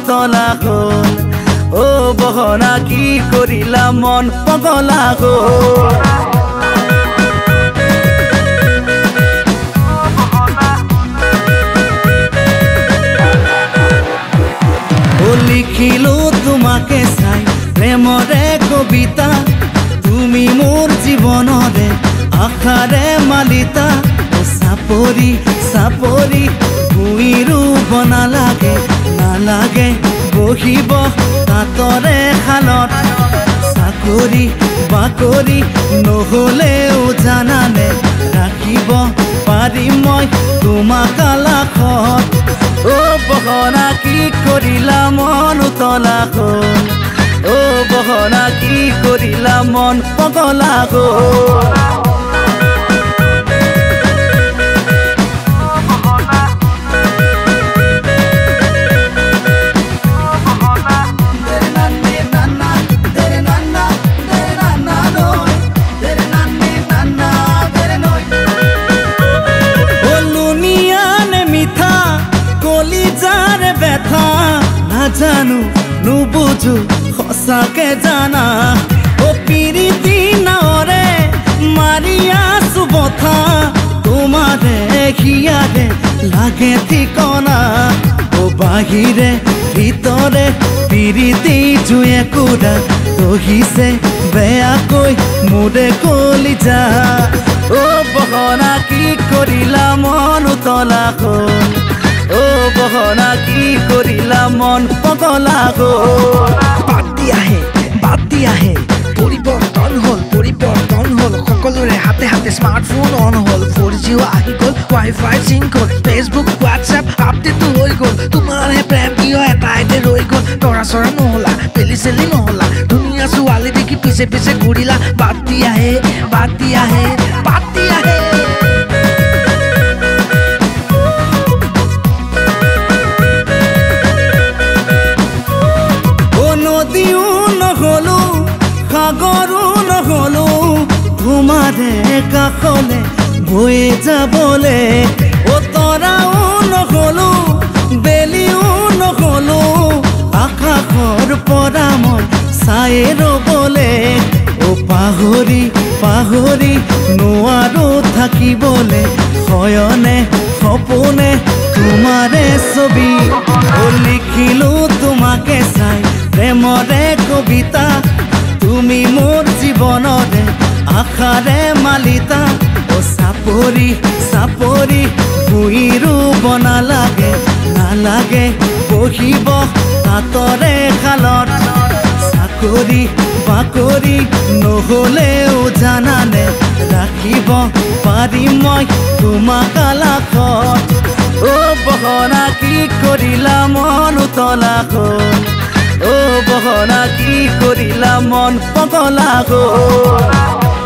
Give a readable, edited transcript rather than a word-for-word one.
উতলা হ'ল ও বহনা কি কৰিলা মন পগলা হ'ল লিখিলো তোমাকে চাই প্ৰেমৰে কবিতা তুমি মোৰ জীৱনৰে আশাৰে মালিতা চাপৰি চাপৰি ভুঁইৰো বনালাগে নালাগে বহিব তাতৰে শালত চাকৰি বাকৰি নহ'লেও জানানে ৰাখিব পাৰিম মই তোমাক আলাসত ও বহনা কি কৰিলা মন উতলা হ'ল ও বহনা কি কৰিলা মন পগলা হ'ল জানো নুবুজো সঁচাকে জানা ও পিৰিতি নাৱৰে মাৰি আছো বথা তোমাৰে হিয়াৰে লাগে ঠিকনা ও বাহিৰে ভিতৰে পিৰিতি জুয়ে কুৰা তহিছে বেয়াকৈ মোৰে কলিজা ও বহনা কি কৰিলা মন উতলা হ'ল ও বহনা কি কৰিলা মন পগলা হ'ল বাদ দিয়াহে পৰিৱৰ্তন হ'ল সকলোৰে হাতে হাতে স্মাৰ্টফোন অন হ'ল 4G আহি গ'ল ৱাইফাই চিংক হ'ল ফেচবুক হোৱাটছএপ আপডেটো হৈ গ'ল তোমাৰহে প্ৰেম কিয় এটাইতে ৰৈ গ'ল তৰা চৰা নহ'লা পেলি চেলি নহ'লা ধুনীয়া ছোৱালী দেখি পিছে পিছে ঘূৰিলা বাদ দিয়াহে নদীও নহ'লো সাগৰো নহ'লো তোমাৰে কাষলে বৈ যাবলে ও তৰাও নহ'লো বেলিও নহ'লো আকাশৰ পৰা মই চাই ৰ'বলে ও পাহৰি পাহৰি নোৱাৰো থাকিবলে শয়নে সপোনে তোমাৰে ছবি ও লিখিলো তোমাকে চাই প্ৰেমৰে কবিতা তুমি মোৰ জীৱনৰে আশাৰে মালিতা ও চাপৰি চাপৰি ভুঁইৰো বনালাগে নালাগে বহিব তাতৰে শালত চাকৰি বাকৰি নহ'লেও জানানে ৰাখিব পাৰিম মই তোমাক আলাসত ও বহনা কি কৰিলা মন উতলা হ'ল ও বহনা কি কৰিলা মন পগলা হ'ল